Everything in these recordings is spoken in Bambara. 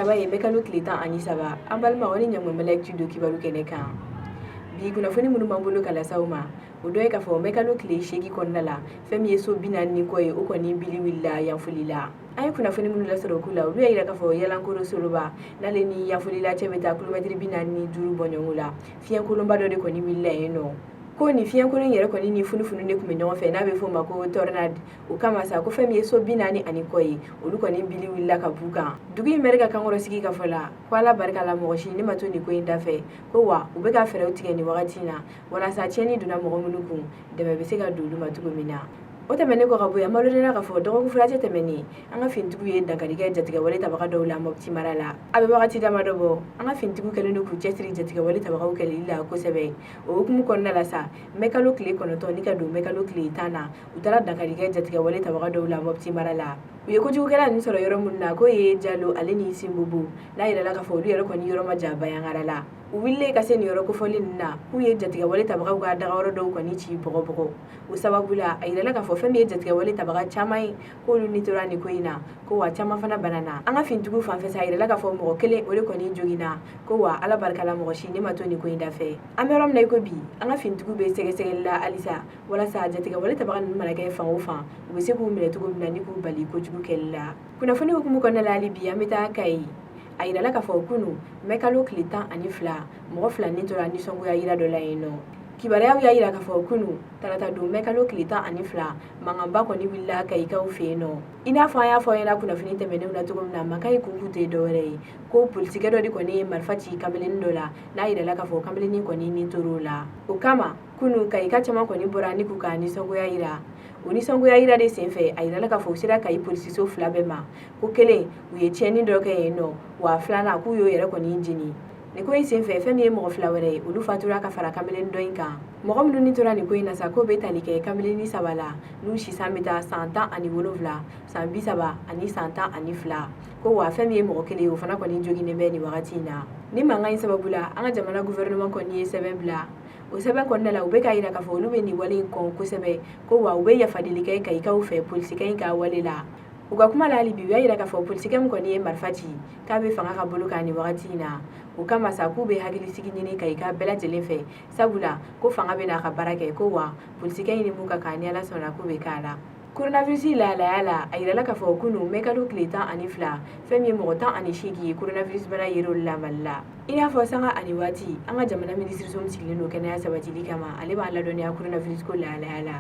araba ye mekalo tile 13 an balimaw ni ɲangwɛmɛlɛ tudo kibaru kɛnɛ kan bi kunnafoni minnu b'an bolo ka lasaw ma o dɔ ye k'a fɔ mekalo tile 8 kɔnɔna la fɛn min ye so 40 kɔ ye o kɔni bili wulila yanfolila an ye kunnafoni minnu lasɔrɔ ku la olu y'a yira k'a fɔ yalankoro soloba n'ale ni yanfolila cɛ bɛ taa kilomɛtiri 45 bɔ ɲɔgɔn la fiɲɛkolonba dɔ de kɔni wulila yen nɔ ko ni fiɲɛkolon yɛrɛ kɔni ni funufunu de tun bɛ ɲɔgɔn fɛ n'a bɛ fɔ o ma ko tornade o kama sa ko fɛn min ye so 40 kɔ ye olu kɔni bili wulila ka b'u kan dugu in mɛri ka kankɔrɔsigi ka fɔ la ko ala barika la mɔgɔ si ne ma to nin ko in dafɛ ko wa u bɛ ka fɛɛrɛw tigɛ nin wagati in na walasa tiɲɛni donna mɔgɔ minnu kun dɛmɛ bɛ se ka don olu ma cogo min na o tɛmɛnen kɔ ka bɔ yan malodenya k'a fɔ dɔgɔkun filacɛ tɛmɛnen an ka finitigiw ye dankarikɛ jatigɛwale tabaga dɔw la Mopti mara la a bɛ wagati damadɔ bɔ an ka finitigiw kɛlen don k'u cɛsiri jatigɛwale tabagaw kɛlɛli la kosɛbɛ o hukumu kɔnɔna la sa mɛkalo tile 9 ni ka don mɛkalo tile 10 na u taara dankarikɛ jatigɛwale tabaga dɔw la Mopti mara la u ye kojugukɛla ninnu sɔrɔ yɔrɔ minnu na k'o ye Jalo ale ni Simbobo n'a yirala k'a fɔ olu yɛrɛ kɔni yɔrɔ ma ja bayangara la u wililen ka se nin yɔrɔ kofɔli ninnu na k'u ye jatigɛwale tabagaw ka dagayɔrɔ dɔw kɔni ci bɔgɔbɔgɔ o sababu la a yirala k'a fɔ fɛn min ye jatigɛwale tabaga caman ye k'olu ni tora nin ko in na ko wa caman fana banana an ka finitigiw fanfɛ sa a yirala k'a fɔ mɔgɔ kelen o de kɔni joginna ko wa ala barika la mɔgɔ si ne ma to nin ko in dafɛ an bɛ yɔrɔ min na i ko bi an ka finitigiw bɛ sɛgɛsɛgɛli la halisa walasa jatigɛwale tabaga ninnu mana kɛ fan o fan u bɛ se k'u minɛ cogo min na ni k'u bali kojugu kɛli la kunnafoni hukumu kɔnɔna la hali bi an bɛ taa Kayi a yirala k'a fɔ kunu mɛkalo tile 12 mɔgɔ 2 ni tora nisɔngoya yira dɔ la yen nɔ kibaruyaw y'a yira k'a fɔ kunu tarata don mɛkalo tile 12 mankanba kɔni wulila Kayikaw fɛ yen nɔ i n'a fɔ an y'a fɔ an ɲɛna kunnafoni tɛmɛnenw na cogo min na mankan in kun tɛ dɔwɛrɛ ye ko polisikɛ dɔ de kɔni ye marifa ci kamalenin dɔ la n'a yirala k'a fɔ kamalenin kɔni ni tor'o la o kama kunu Kayika caman kɔni bɔra ni k'u ka nisɔngoya yira o nisɔngoya yira de senfɛ a yirala k'a fɔ u sera Kayi polisiso 2 bɛɛ ma ko kelen u ye tiɲɛni dɔ kɛ yen nɔ wa 2nan k'u y'o yɛrɛ kɔni jeni nin ko in senfɛ fɛn min ye mɔgɔ 2 wɛrɛ ye olu fatura ka fara kamalenin dɔ in kan mɔgɔ minnu ni tora nin ko in na sa ko bɛ tali kɛ kamalenin 3 la n'u sisan bɛ taa san 17 san 30 ani san 12 ko wa fɛn min ye mɔgɔ kelen ye o fana kɔni joginnen bɛ nin wagati in na ni mankan in sababu la an ka jamana gouvernement kɔni ye sɛbɛn bila o sɛbɛn kɔnɔna la u bɛ k'a yira k'a fɔ olu bɛ nin wale in kɔn kosɛbɛ ko wa u bɛ yafadeli kɛ Kayikaw fɛ polisikɛ in ka wale la u ka kuma la hali bi u y'a yira k'a fɔ polisikɛ min kɔni ye marifa ci k'a bɛ fanga ka bolo kan nin wagati in na o kama sa k'u bɛ hakilisigi ɲini Kayika bɛɛ lajɛlen fɛ sabula ko fanga bɛ n'a ka baara kɛ ko wa polisikɛ in ni mun ka kan ni ala sɔnna k'u bɛ k'a la coronavirus lahalaya la a yirala k'a fɔ kunu mɛkalo tile 12 fɛn min ye mɔgɔ 18 ye coronavirus bana yer'olu la Mali la i n'a fɔ sanga ani waati an ka jamana minisiriso min sigilen don kɛnɛya sabatili kama ale b'a ladɔnniya coronavirus ko lahalaya la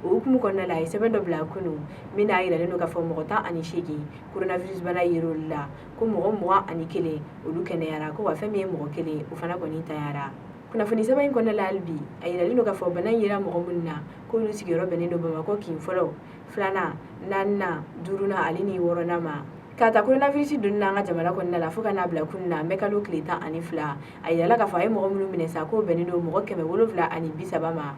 o hukumu kɔnɔna la a ye sɛbɛn dɔ bila kunu min n'a yiralen don k'a fɔ mɔgɔ 18 coronavirus bana yer'olu la ko mɔgɔ 21 olu kɛnɛyara ko wa fɛn min ye mɔgɔ 1 o fana kɔni tanyara kunnafoni sɛbɛn in kɔnɔna la hali bi a yiralen don k'a fɔ bana in yera mɔgɔ minnu na k'olu sigiyɔrɔ bɛnnen don Bamakɔ kin fɔlɔ 2nan 4nan 5nan ale ni 6nan ma k'a ta coronavirus donni na an ka jamana kɔnɔna la fo ka n'a bila kunun na mɛkalo tile 12 a yirala k'a fɔ a ye mɔgɔ minnu minɛ sa k'o bɛnnen don mɔgɔ 730 ma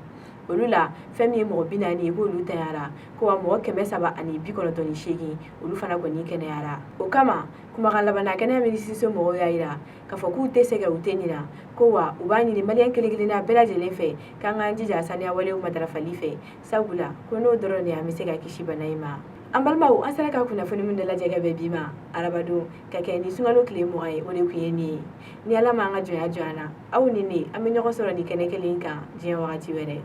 olu la fɛn min ye mɔgɔ 40 ye k'olu tanyara ko wa mɔgɔ 398 olu fana kɔni kɛnɛyara o kama kumakan laban na kɛnɛya minisiriso mɔgɔw y'a yira k'a fɔ k'u tɛ sɛgɛn u tɛ ɲina ko wa u b'a ɲini maliyɛn kelen-kelenna bɛɛ lajɛlen fɛ k'an k'an jija saniya walew matarafali fɛ sabula ko n'o dɔrɔn de an bɛ se ka kisi bana in ma an balimaw an sera ka kunnafoni min dalajɛ ka bɛn bi ma arabadon ka kɛ ni sunkalo tile 20 ye o de tun ye nin ye ni ala ma an ka jɔnya jɔ an na aw ni ne an bɛ ɲɔgɔn sɔrɔ nin kɛnɛ kelen kan diɲɛ wagati wɛrɛ